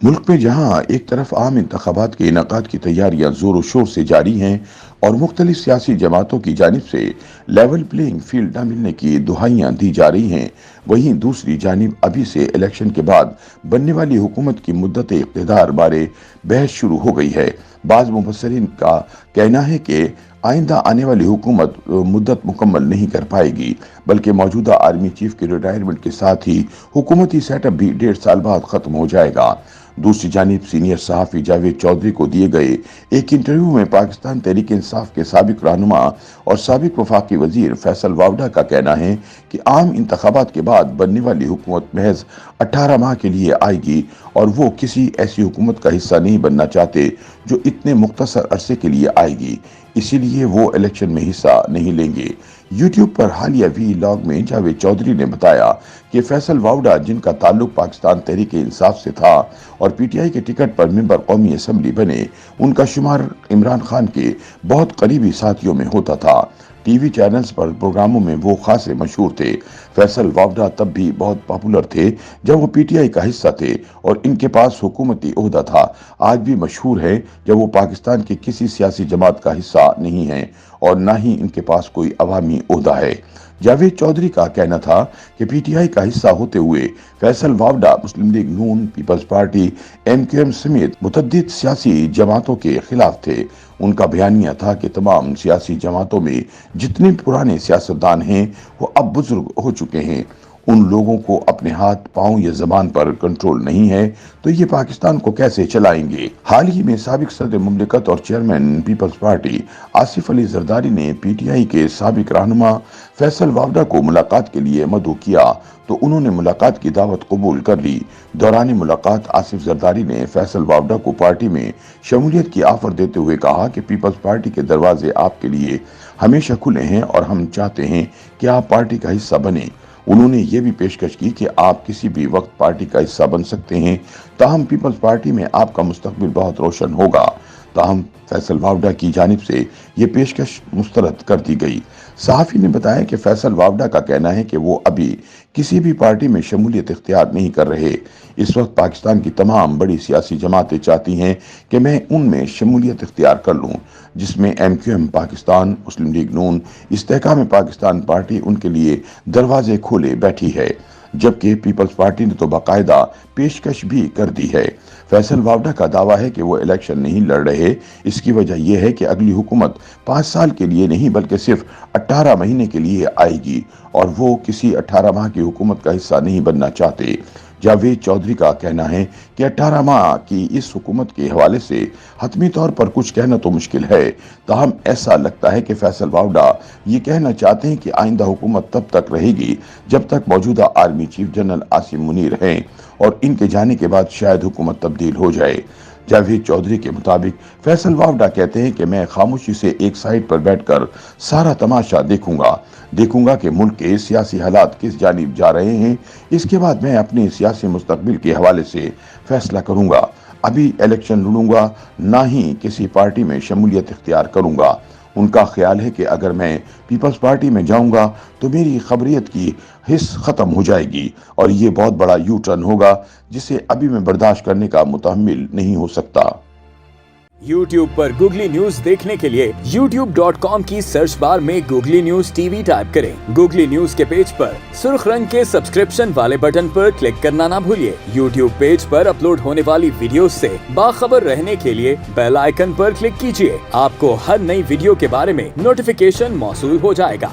ملک میں جہاں ایک طرف عام انتخابات کے انعقاد کی تیاریاں زور و شور سے جاری ہیں اور مختلف سیاسی جماعتوں کی جانب سے لیول پلینگ فیلڈ نہ ملنے کی دہائیاں دی جا رہی ہیں، وہیں دوسری جانب ابھی سے الیکشن کے بعد بننے والی حکومت کی مدت اقتدار بارے بحث شروع ہو گئی ہے۔ بعض مبصرین کا کہنا ہے کہ آئندہ آنے والی حکومت مدت مکمل نہیں کر پائے گی، بلکہ موجودہ آرمی چیف کے ریٹائرمنٹ کے ساتھ ہی حکومتی سیٹ اپ بھی 1.5 سال بعد ختم ہو جائے گا۔ دوسری جانب سینئر صحافی جاوید چودھری کو دیے گئے ایک انٹرویو میں پاکستان تحریک انصاف کے سابق رہنما اور سابق وفاقی وزیر فیصل واوڈا کا کہنا ہے کہ عام انتخابات کے بعد بننے والی حکومت محض 18 ماہ کے لیے آئے گی اور وہ کسی ایسی حکومت کا حصہ نہیں بننا چاہتے جو اتنے مختصر عرصے کے لیے آئے گی، اسی لیے وہ الیکشن میں حصہ نہیں لیں گے۔ یوٹیوب پر حالیہ وی لاگ میں جاوید چودھری نے بتایا کہ فیصل واوڈا، جن کا تعلق پاکستان تحریک انصاف سے تھا اور پی ٹی آئی کے ٹکٹ پر ممبر قومی اسمبلی بنے، ان کا شمار عمران خان کے بہت قریبی ساتھیوں میں ہوتا تھا۔ ٹی وی چینلز پر پروگراموں میں وہ خاصے مشہور تھے۔ فیصل واوڈا تب بھی بہت پاپولر تھے جب وہ پی ٹی آئی کا حصہ تھے اور ان کے پاس حکومتی عہدہ تھا۔ آج بھی مشہور ہے جب وہ پاکستان کی کسی سیاسی جماعت کا حصہ نہیں ہیں اور نہ ہی ان کے پاس کوئی عوامی عہدہ ہے۔ جاوید چودھری کا کہنا تھا کہ پی ٹی آئی کا حصہ ہوتے ہوئے فیصل واوڈا مسلم لیگ نون، پیپلز پارٹی، ایم کیو ایم سمیت متعدد سیاسی جماعتوں کے خلاف تھے۔ ان کا بیانیہ تھا کہ تمام سیاسی جماعتوں میں جتنے پرانے سیاستدان ہیں وہ اب بزرگ ہو چکے ہیں۔ ان لوگوں کو اپنے ہاتھ، پاؤں یا زبان پر کنٹرول نہیں ہے تو یہ پاکستان کو کیسے چلائیں گے؟ حال ہی میں سابق صدر مملکت اور chairman Peoples party Asif Ali Zardari نے پی ٹی آئی کے سابق رہنما فیصل واوڈا کو ملاقات کے لیے مدعو کیا تو انہوں نے ملاقات کی دعوت قبول کر لی۔ دوران ملاقات آصف زرداری نے فیصل واوڈا کو پارٹی میں شمولیت کی آفر دیتے ہوئے کہا کہ پیپلز پارٹی کے دروازے آپ کے لیے ہمیشہ کھلے ہیں اور ہم چاہتے ہیں کہ آپ پارٹی کا حصہ بنیں۔ انہوں نے یہ بھی پیشکش کی کہ آپ کسی بھی وقت پارٹی کا حصہ بن سکتے ہیں، تاہم پیپلز پارٹی میں آپ کا مستقبل بہت روشن ہوگا۔ تاہم فیصل واوڈا کی جانب سے یہ پیشکش مسترد کر دی گئی۔ صحافی نے بتایا کہ فیصل واوڈا کا کہنا ہے کہ وہ ابھی کسی بھی پارٹی میں شمولیت اختیار نہیں کر رہے۔ اس وقت پاکستان کی تمام بڑی سیاسی جماعتیں چاہتی ہیں کہ میں ان میں شمولیت اختیار کر لوں، جس میں ایم کیو ایم پاکستان، مسلم لیگ نون، استحکام پاکستان پارٹی ان کے لیے دروازے کھولے بیٹھی ہے، جبکہ پیپلز پارٹی نے تو باقاعدہ پیشکش بھی کر دی ہے۔ فیصل واوڈا کا دعویٰ ہے کہ وہ الیکشن نہیں لڑ رہے، اس کی وجہ یہ ہے کہ اگلی حکومت 5 سال کے لیے نہیں بلکہ صرف 18 مہینے کے لیے آئے گی اور وہ کسی 18 ماہ کی حکومت کا حصہ نہیں بننا چاہتے۔ جاوید چودھری کا کہنا ہے کہ 18 ماہ کی اس حکومت کے حوالے سے حتمی طور پر کچھ کہنا تو مشکل ہے، تاہم ایسا لگتا ہے کہ فیصل واوڈا یہ کہنا چاہتے ہیں کہ آئندہ حکومت تب تک رہے گی جب تک موجودہ army chief general Asim Munir ہیں اور ان کے جانے کے بعد شاید حکومت تبدیل ہو جائے۔ جاوید چودھری کے مطابق فیصل واوڈا کہتے ہیں کہ میں خاموشی سے ایک سائٹ پر بیٹھ کر سارا تماشا دیکھوں گا کہ ملک کے سیاسی حالات کس جانب جا رہے ہیں، اس کے بعد میں اپنے سیاسی مستقبل کے حوالے سے فیصلہ کروں گا۔ ابھی الیکشن لڑوں گا، نہ ہی کسی پارٹی میں شمولیت اختیار کروں گا۔ ان کا خیال ہے کہ اگر میں پیپلز پارٹی میں جاؤں گا تو میری خبریت کی حص ختم ہو جائے گی اور یہ بہت بڑا یو ٹرن ہوگا جسے ابھی میں برداشت کرنے کا متحمل نہیں ہو سکتا۔ یوٹیوب پر گوگلی نیوز دیکھنے کے لیے youtube.com کی سرچ بار میں googly news T V type کریں۔ گوگلی نیوز کے پیج پر سرخ رنگ کے سبسکرپشن والے بٹن پر کلک کرنا نہ بھولیے۔ یوٹیوب پیج پر اپلوڈ ہونے والی ویڈیوز سے باخبر رہنے کے لیے بیل آئیکن پر کلک کیجیے۔ آپ کو ہر نئی ویڈیو کے بارے میں نوٹیفیکیشن موصول ہو جائے گا۔